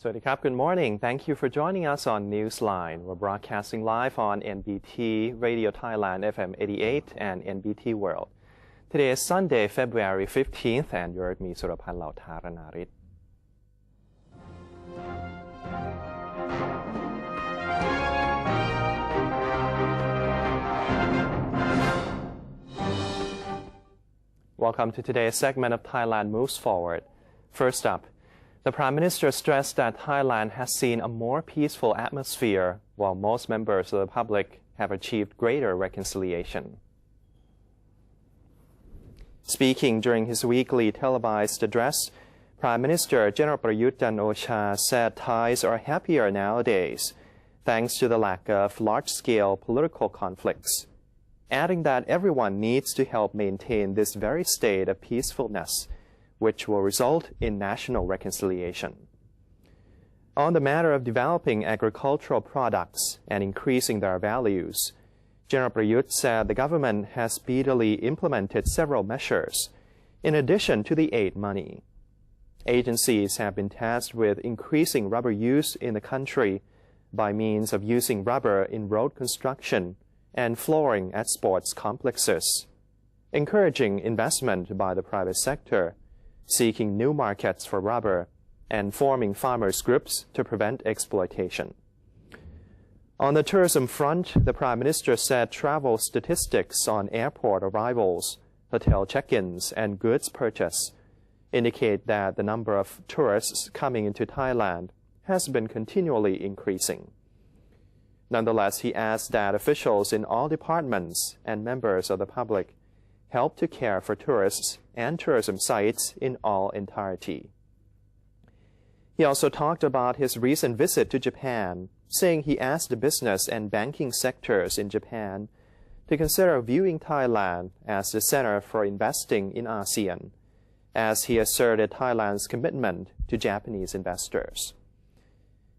Sawasdee good morning. Thank you for joining us on Newsline. We're broadcasting live on NBT Radio Thailand FM 88 and NBT World. Today is Sunday, February 15th, and you're with me, Surapan Lautharanarit. Welcome to today's segment of Thailand Moves Forward. First up, the Prime Minister stressed that Thailand has seen a more peaceful atmosphere, while most members of the public have achieved greater reconciliation. Speaking during his weekly televised address, Prime Minister General Prayut Chan-o-cha said Thais are happier nowadays, thanks to the lack of large-scale political conflicts, adding that everyone needs to help maintain this very state of peacefulness, which will result in national reconciliation. On the matter of developing agricultural products and increasing their values, General Prayut said the government has speedily implemented several measures, in addition to the aid money. Agencies have been tasked with increasing rubber use in the country by means of using rubber in road construction and flooring at sports complexes, encouraging investment by the private sector, seeking new markets for rubber, and forming farmers' groups to prevent exploitation. On the tourism front, the Prime Minister said travel statistics on airport arrivals, hotel check-ins, and goods purchase indicate that the number of tourists coming into Thailand has been continually increasing. Nonetheless, he asked that officials in all departments and members of the public help to care for tourists and tourism sites in all entirety. He also talked about his recent visit to Japan, saying he asked the business and banking sectors in Japan to consider viewing Thailand as the center for investing in ASEAN, as he asserted Thailand's commitment to Japanese investors.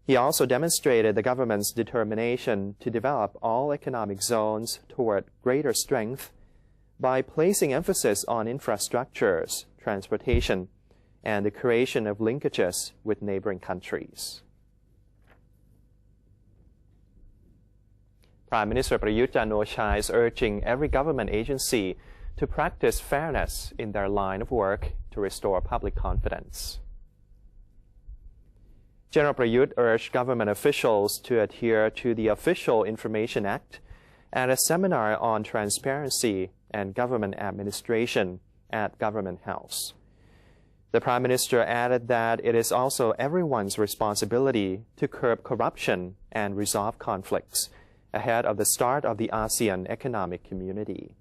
He also demonstrated the government's determination to develop all economic zones toward greater strength by placing emphasis on infrastructures, transportation, and the creation of linkages with neighboring countries. Prime Minister Prayut Chan-o-cha is urging every government agency to practice fairness in their line of work to restore public confidence. General Prayut urged government officials to adhere to the Official Information Act at a seminar on transparency and government administration at Government House. The Prime Minister added that it is also everyone's responsibility to curb corruption and resolve conflicts ahead of the start of the ASEAN Economic Community.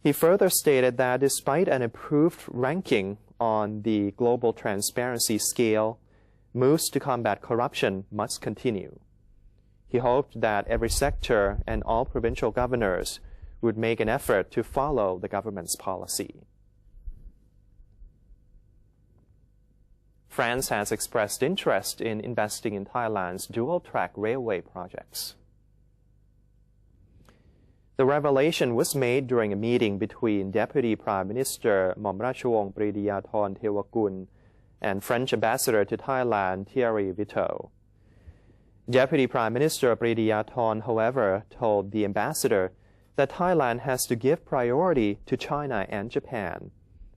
He further stated that despite an improved ranking on the global transparency scale, moves to combat corruption must continue. He hoped that every sector and all provincial governors would make an effort to follow the government's policy. France has expressed interest in investing in Thailand's dual-track railway projects. The revelation was made during a meeting between Deputy Prime Minister Momrachawong Pridiyathorn Thewakul and French Ambassador to Thailand Thierry Viteau. Deputy Prime Minister Pridiyathorn, however, told the ambassador that Thailand has to give priority to China and Japan,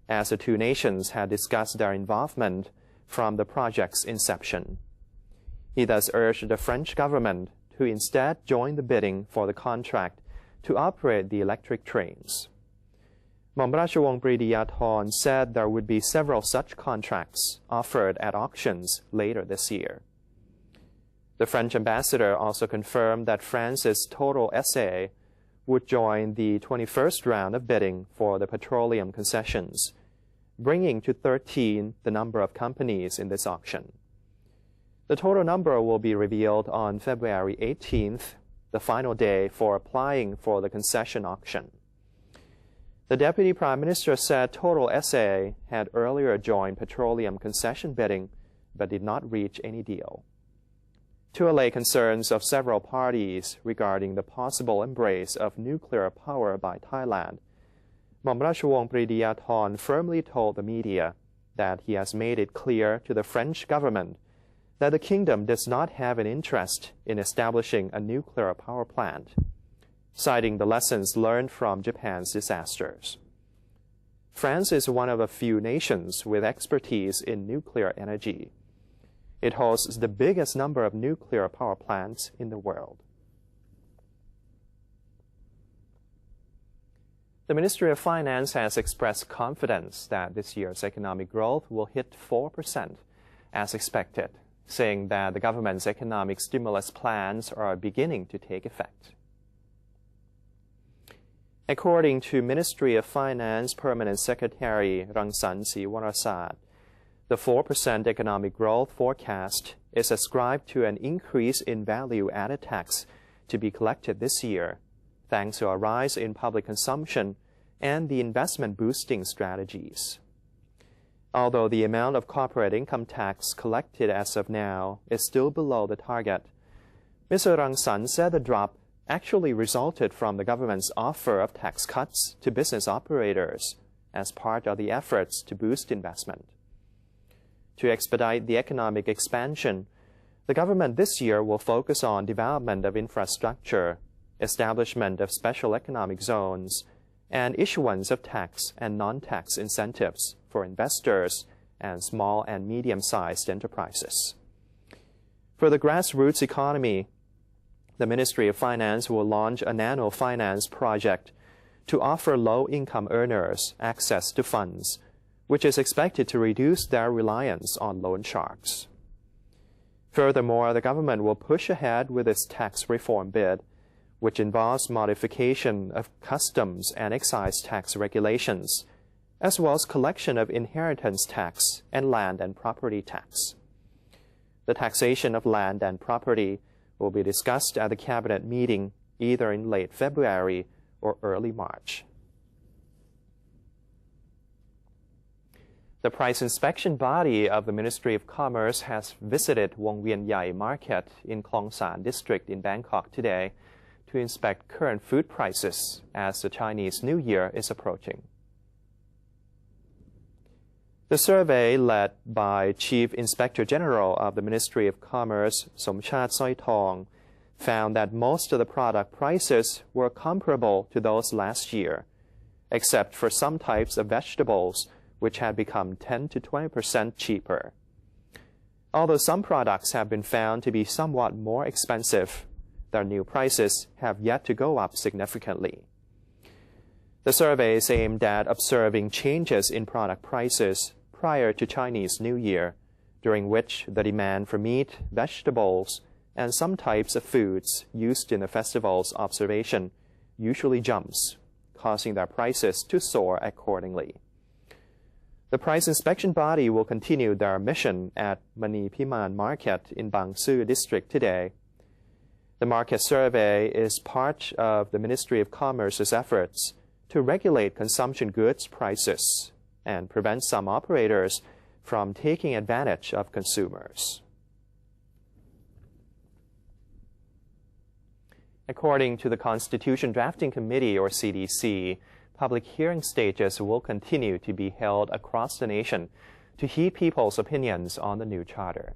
as the two nations had discussed their involvement from the project's inception. He thus urged the French government to instead join the bidding for the contract to operate the electric trains. Momrachawong Pridiyathorn said there would be several such contracts offered at auctions later this year. The French ambassador also confirmed that France's Total SA would join the 21st round of bidding for the petroleum concessions, bringing to 13 the number of companies in this auction. The total number will be revealed on February 18th, the final day for applying for the concession auction. The Deputy Prime Minister said Total SA had earlier joined petroleum concession bidding but did not reach any deal. To allay concerns of several parties regarding the possible embrace of nuclear power by Thailand, Momrachawong Pridiyathorn firmly told the media that he has made it clear to the French government that the kingdom does not have an interest in establishing a nuclear power plant, citing the lessons learned from Japan's disasters. France is one of a few nations with expertise in nuclear energy. It hosts the biggest number of nuclear power plants in the world. The Ministry of Finance has expressed confidence that this year's economic growth will hit 4% as expected, saying that the government's economic stimulus plans are beginning to take effect. According to Ministry of Finance Permanent Secretary Rangsan Siwarasad, the 4% economic growth forecast is ascribed to an increase in value-added tax to be collected this year, thanks to a rise in public consumption and the investment-boosting strategies. Although the amount of corporate income tax collected as of now is still below the target, Mr. Rangsan said the drop actually resulted from the government's offer of tax cuts to business operators as part of the efforts to boost investment. To expedite the economic expansion, the government this year will focus on development of infrastructure, establishment of special economic zones, and issuance of tax and non-tax incentives for investors and small and medium-sized enterprises. For the grassroots economy, the Ministry of Finance will launch a nano finance project to offer low-income earners access to funds, which is expected to reduce their reliance on loan sharks. Furthermore, the government will push ahead with its tax reform bid, which involves modification of customs and excise tax regulations, as well as collection of inheritance tax and land and property tax. The taxation of land and property will be discussed at the Cabinet meeting either in late February or early March. The price inspection body of the Ministry of Commerce has visited Wong Vien Yai Market in Klong San district in Bangkok today to inspect current food prices as the Chinese New Year is approaching. The survey, led by Chief Inspector General of the Ministry of Commerce, Somchat Soitong, found that most of the product prices were comparable to those last year, except for some types of vegetables, which had become 10 to 20% cheaper. Although some products have been found to be somewhat more expensive, their new prices have yet to go up significantly. The survey is aimed at observing changes in product prices prior to Chinese New Year, during which the demand for meat, vegetables, and some types of foods used in the festival's observation usually jumps, causing their prices to soar accordingly. The price inspection body will continue their mission at Mani Piman Market in Bang Su district today. The market survey is part of the Ministry of Commerce's efforts to regulate consumption goods prices and prevent some operators from taking advantage of consumers. According to the Constitution Drafting Committee, or CDC, public hearing stages will continue to be held across the nation to heed people's opinions on the new charter.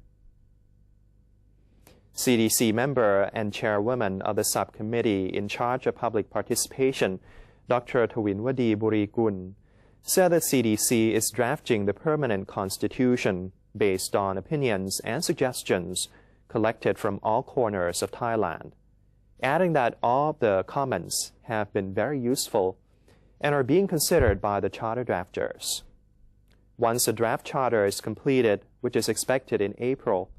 CDC member and chairwoman of the subcommittee in charge of public participation, Dr. Thawinwadi Burikun, said that CDC is drafting the permanent constitution based on opinions and suggestions collected from all corners of Thailand, adding that all of the comments have been very useful and are being considered by the charter drafters. Once the draft charter is completed, which is expected in April,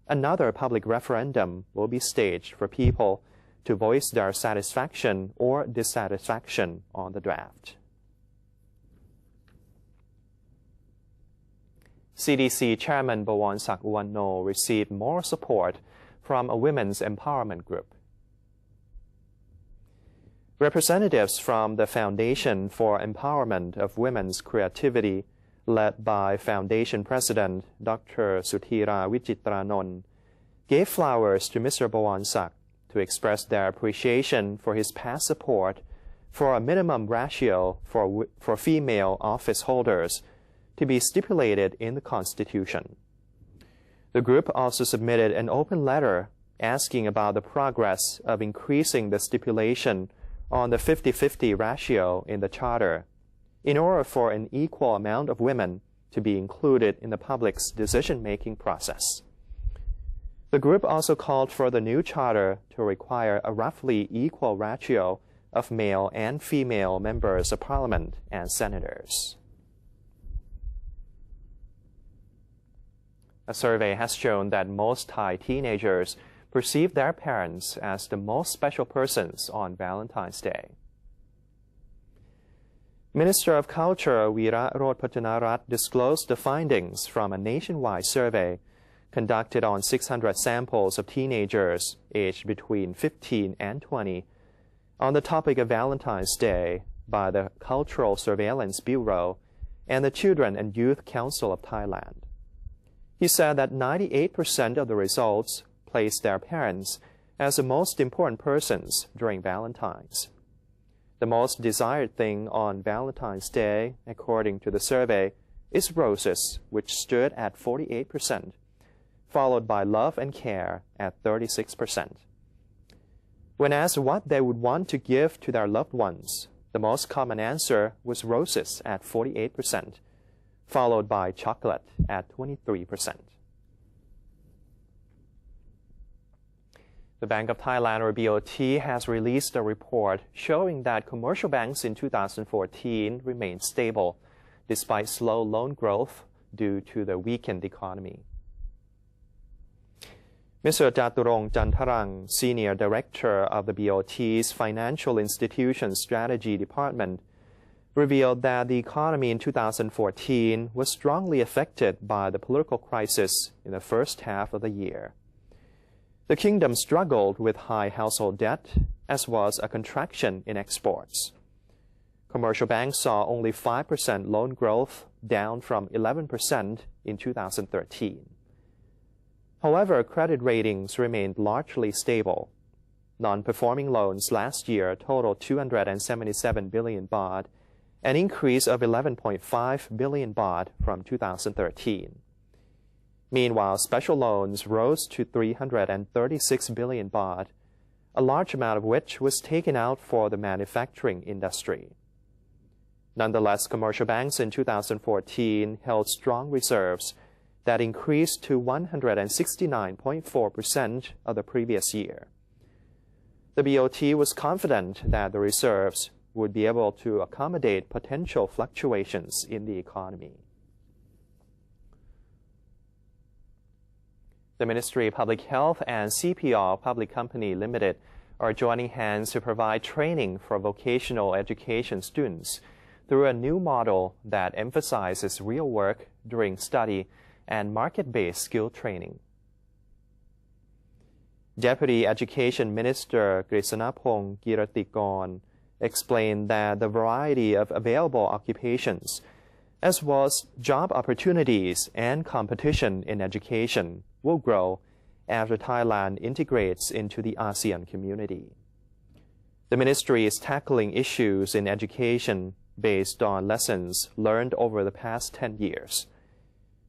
another public referendum will be staged for people to voice their satisfaction or dissatisfaction on the draft. CDC Chairman Bawansak Uwano received more support from a women's empowerment group. Representatives from the Foundation for Empowerment of Women's Creativity, led by Foundation President Dr. Suthira Wichitranon, gave flowers to Mr. Bawansak to express their appreciation for his past support for a minimum ratio for female office holders to be stipulated in the Constitution. The group also submitted an open letter asking about the progress of increasing the stipulation on the 50-50 ratio in the charter in order for an equal amount of women to be included in the public's decision-making process. The group also called for the new charter to require a roughly equal ratio of male and female members of parliament and senators. A survey has shown that most Thai teenagers perceive their parents as the most special persons on Valentine's Day. Minister of Culture Veera Rodpachanarat disclosed the findings from a nationwide survey conducted on 600 samples of teenagers aged between 15 and 20 on the topic of Valentine's Day by the Cultural Surveillance Bureau and the Children and Youth Council of Thailand. He said that 98% of the results placed their parents as the most important persons during Valentine's. The most desired thing on Valentine's Day, according to the survey, is roses, which stood at 48%, followed by love and care at 36%. When asked what they would want to give to their loved ones, the most common answer was roses at 48%, followed by chocolate at 23%. The Bank of Thailand, or BOT, has released a report showing that commercial banks in 2014 remained stable despite slow loan growth due to the weakened economy. Mr. Chaturong Chantarang, Senior Director of the BOT's Financial Institution Strategy Department, revealed that the economy in 2014 was strongly affected by the political crisis in the first half of the year. The kingdom struggled with high household debt, as well as a contraction in exports. Commercial banks saw only 5% loan growth, down from 11% in 2013. However, credit ratings remained largely stable. Non-performing loans last year totaled 277 billion baht, an increase of 11.5 billion baht from 2013. Meanwhile, special loans rose to 336 billion baht, a large amount of which was taken out for the manufacturing industry. Nonetheless, commercial banks in 2014 held strong reserves that increased to 169.4% of the previous year. The BOT was confident that the reserves would be able to accommodate potential fluctuations in the economy. The Ministry of Public Health and CPR Public Company Limited are joining hands to provide training for vocational education students through a new model that emphasizes real work during study and market-based skill training. Deputy Education Minister Grisanapong Kiratikon explained that the variety of available occupations, as well as job opportunities and competition in education, will grow after Thailand integrates into the ASEAN community. The ministry is tackling issues in education based on lessons learned over the past 10 years.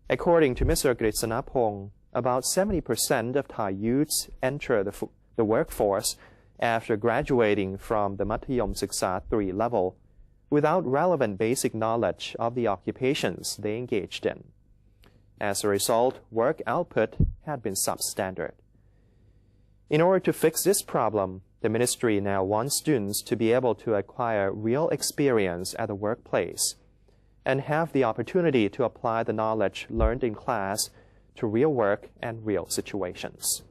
According to Mr. Grisanapong, about 70% of Thai youths enter the workforce after graduating from the Mathayom Siksa 3 level without relevant basic knowledge of the occupations they engaged in. As a result, work output had been substandard. In order to fix this problem, the ministry now wants students to be able to acquire real experience at the workplace and have the opportunity to apply the knowledge learned in class to real work and real situations.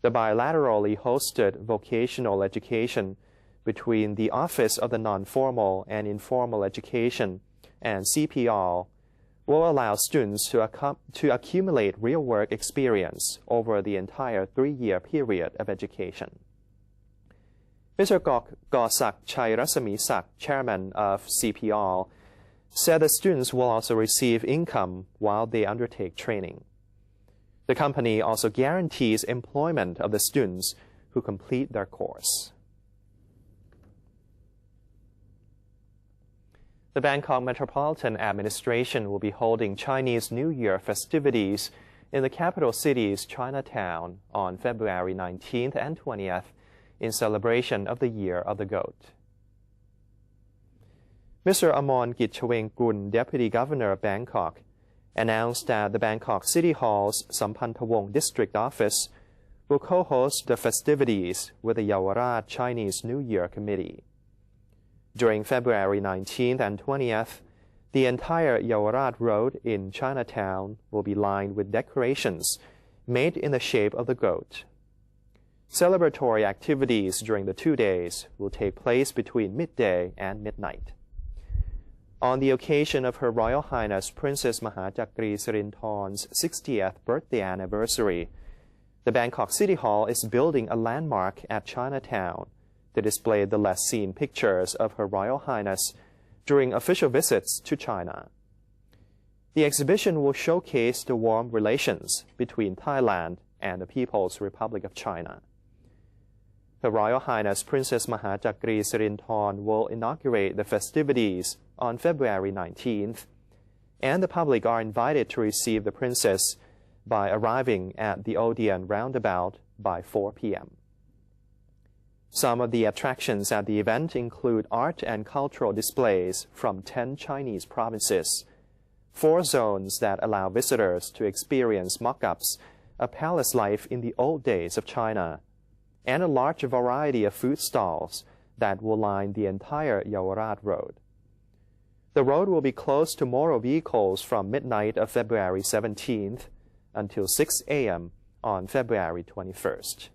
The bilaterally hosted vocational education between the Office of the Non-Formal and Informal Education and CPR will allow students to accumulate real-work experience over the entire 3-year period of education. Mr. Gosak Chairasamisak, chairman of CPR, said the students will also receive income while they undertake training. The company also guarantees employment of the students who complete their course. The Bangkok Metropolitan Administration will be holding Chinese New Year festivities in the capital city's Chinatown on February 19th and 20th in celebration of the Year of the Goat. Mr. Amon Gitchawengkun, Deputy Governor of Bangkok, announced that the Bangkok City Hall's Sampantawong District Office will co-host the festivities with the Yaowarat Chinese New Year Committee. During February 19th and 20th, the entire Yaowarat Road in Chinatown will be lined with decorations made in the shape of the goat. Celebratory activities during the 2 days will take place between midday and midnight. On the occasion of Her Royal Highness Princess Mahajakri Sirinthorn's 60th birthday anniversary, the Bangkok City Hall is building a landmark at Chinatown to display the last-seen pictures of Her Royal Highness during official visits to China. The exhibition will showcase the warm relations between Thailand and the People's Republic of China. Her Royal Highness Princess Mahajakri Sirinthorn will inaugurate the festivities on February 19th, and the public are invited to receive the princess by arriving at the Odeon roundabout by 4 p.m. Some of the attractions at the event include art and cultural displays from 10 Chinese provinces, 4 zones that allow visitors to experience mock-ups of palace life in the old days of China, and a large variety of food stalls that will line the entire Yaowarat Road. The road will be closed to motor vehicles from midnight of February 17th until 6 a.m. on February 21st.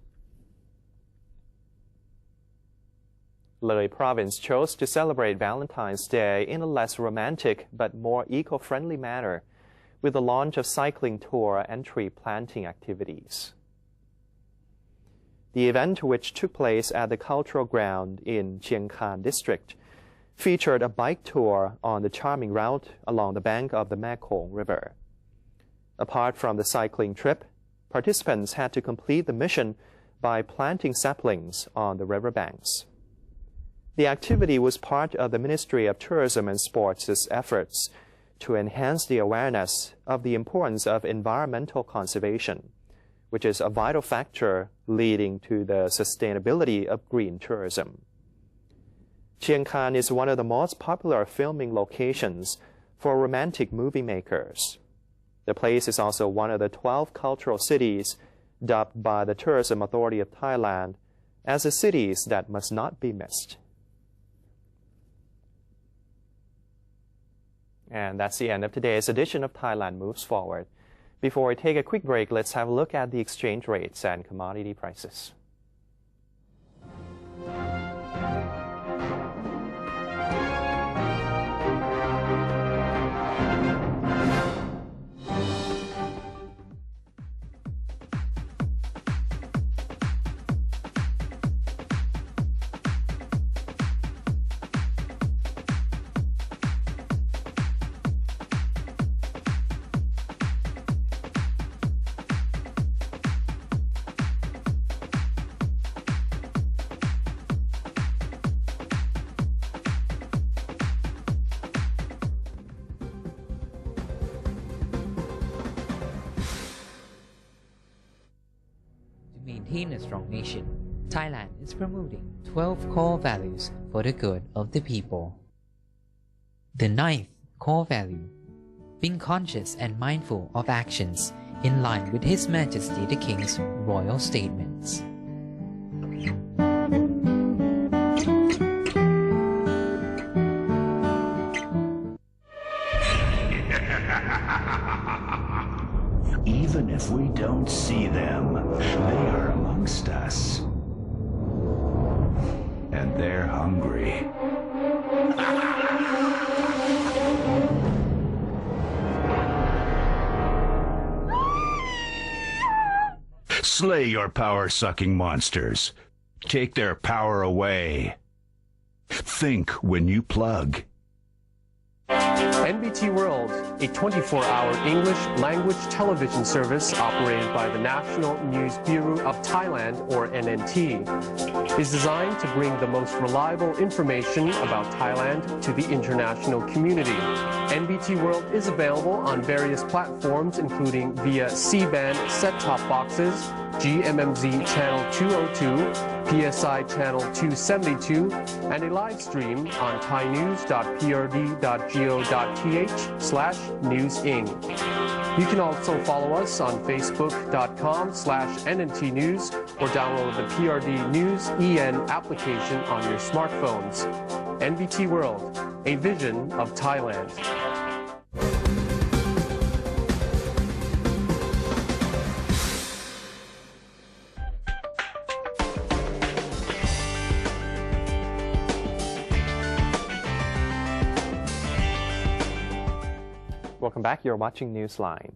Leh Province chose to celebrate Valentine's Day in a less romantic but more eco-friendly manner with the launch of cycling tour and tree planting activities. The event, which took place at the Cultural Ground in Chiang Khan District, featured a bike tour on the charming route along the bank of the Mekong River. Apart from the cycling trip, participants had to complete the mission by planting saplings on the riverbanks. The activity was part of the Ministry of Tourism and Sports' efforts to enhance the awareness of the importance of environmental conservation, which is a vital factor leading to the sustainability of green tourism. Chiang Khan is one of the most popular filming locations for romantic movie makers. The place is also one of the 12 cultural cities dubbed by the Tourism Authority of Thailand as the cities that must not be missed. And that's the end of today's edition of Thailand Moves Forward. Before we take a quick break, let's have a look at the exchange rates and commodity prices. Maintain a strong nation, Thailand is promoting 12 core values for the good of the people. The 9th core value, being conscious and mindful of actions in line with His Majesty the King's royal statements. Even if we don't see them, they are amongst us. And they're hungry. Slay your power-sucking monsters. Take their power away. Think when you plug. NBT World a 24-hour English language television service operated by the National News Bureau of Thailand, or NNT. Is designed to bring the most reliable information about Thailand to the international community. NBT World is available on various platforms, including via C-band set-top boxes, GMMZ Channel 202, PSI Channel 272, and a live stream on thainews.prd.go.th/newsing. You can also follow us on facebook.com/NNT News or download the PRD News EN application on your smartphones. NBT World, a vision of Thailand. Welcome back. You're watching Newsline.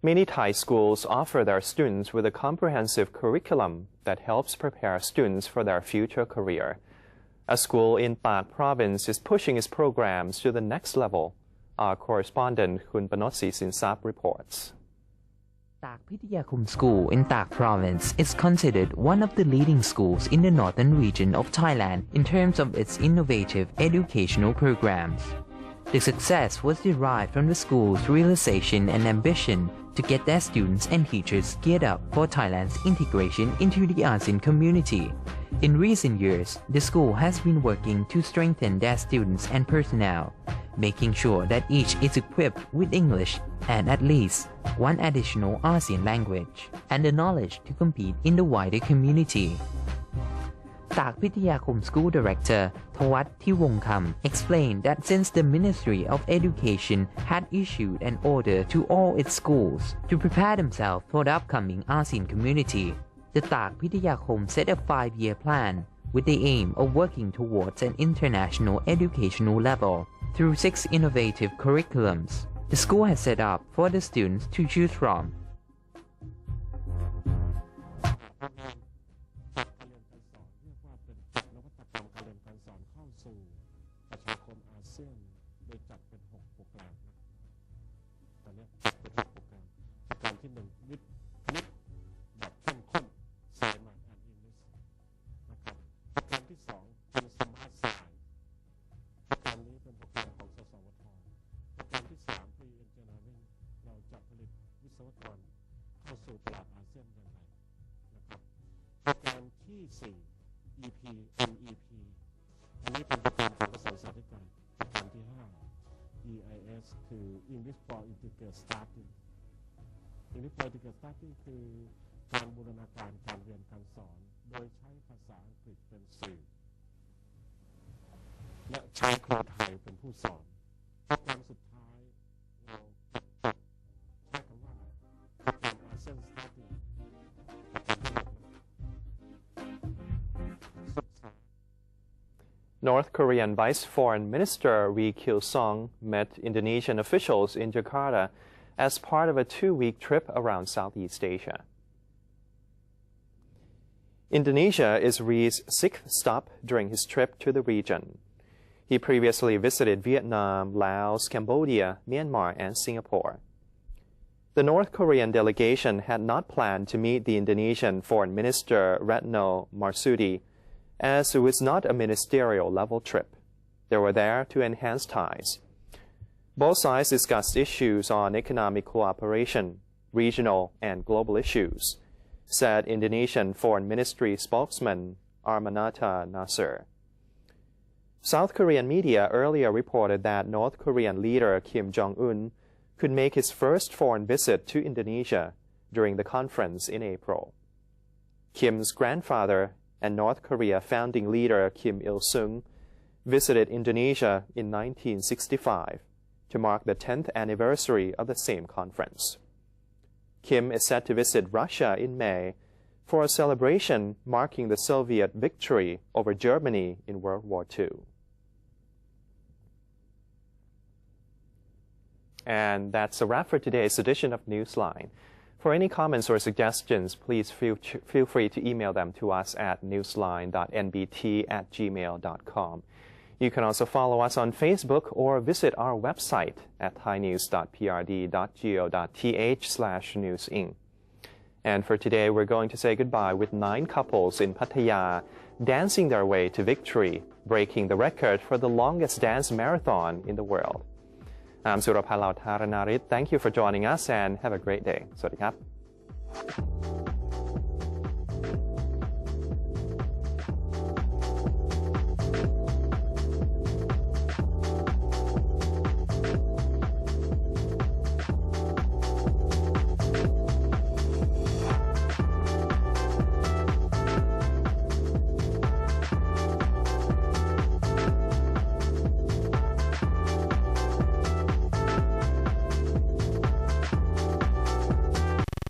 Many Thai schools offer their students with a comprehensive curriculum that helps prepare students for their future career. A school in Pak Province is pushing its programs to the next level. Our correspondent Khun Panotsi Sinsap reports. Tak Pithayakum School in Tak Province is considered one of the leading schools in the northern region of Thailand in terms of its innovative educational programs. The success was derived from the school's realization and ambition to get their students and teachers geared up for Thailand's integration into the ASEAN community. In recent years, the school has been working to strengthen their students and personnel, making sure that each is equipped with English and at least one additional ASEAN language, and the knowledge to compete in the wider community. Tak Pithayakum School Director Thawat Thiwongkam explained that since the Ministry of Education had issued an order to all its schools to prepare themselves for the upcoming ASEAN community, the Tak Pithayakum set a 5-year plan with the aim of working towards an international educational level through 6 innovative curriculums the school has set up for the students to choose from. EP MEP อันนี้เป็นโปรแกรมของกระทรวงศึกษาธิการโปรแกรมที่ 5 EIS คือ English for Integrated Study English for Integrated Study คือการบูรณาการการเรียนการสอนโดยใช้ภาษาอังกฤษเป็นสื่อและใช้ครูไทยเป็นผู้สอนโปรแกรมสุดท้ายเราใช้คำว่าโปรแกรม ASEAN Study North Korean Vice Foreign Minister Ri Kil-sung met Indonesian officials in Jakarta as part of a 2-week trip around Southeast Asia. Indonesia is Ri's 6th stop during his trip to the region. He previously visited Vietnam, Laos, Cambodia, Myanmar, and Singapore. The North Korean delegation had not planned to meet the Indonesian Foreign Minister Retno Marsudi, as it was not a ministerial-level trip. They were there to enhance ties. Both sides discussed issues on economic cooperation, regional and global issues, said Indonesian Foreign Ministry spokesman Armanata Nasser. South Korean media earlier reported that North Korean leader Kim Jong-un could make his first foreign visit to Indonesia during the conference in April. Kim's grandfather and North Korea founding leader Kim Il-sung visited Indonesia in 1965 to mark the 10th anniversary of the same conference. Kim is set to visit Russia in May for a celebration marking the Soviet victory over Germany in World War II. And that's a wrap for today's edition of Newsline. For any comments or suggestions, please feel free to email them to us at newsline.nbt@gmail.com. You can also follow us on Facebook or visit our website at thainews.prd.go.th/newsin. And for today, we're going to say goodbye with 9 couples in Pattaya dancing their way to victory, breaking the record for the longest dance marathon in the world. I'm Surapalao Tharanarit. Thank you for joining us and have a great day. สวัสดีครับ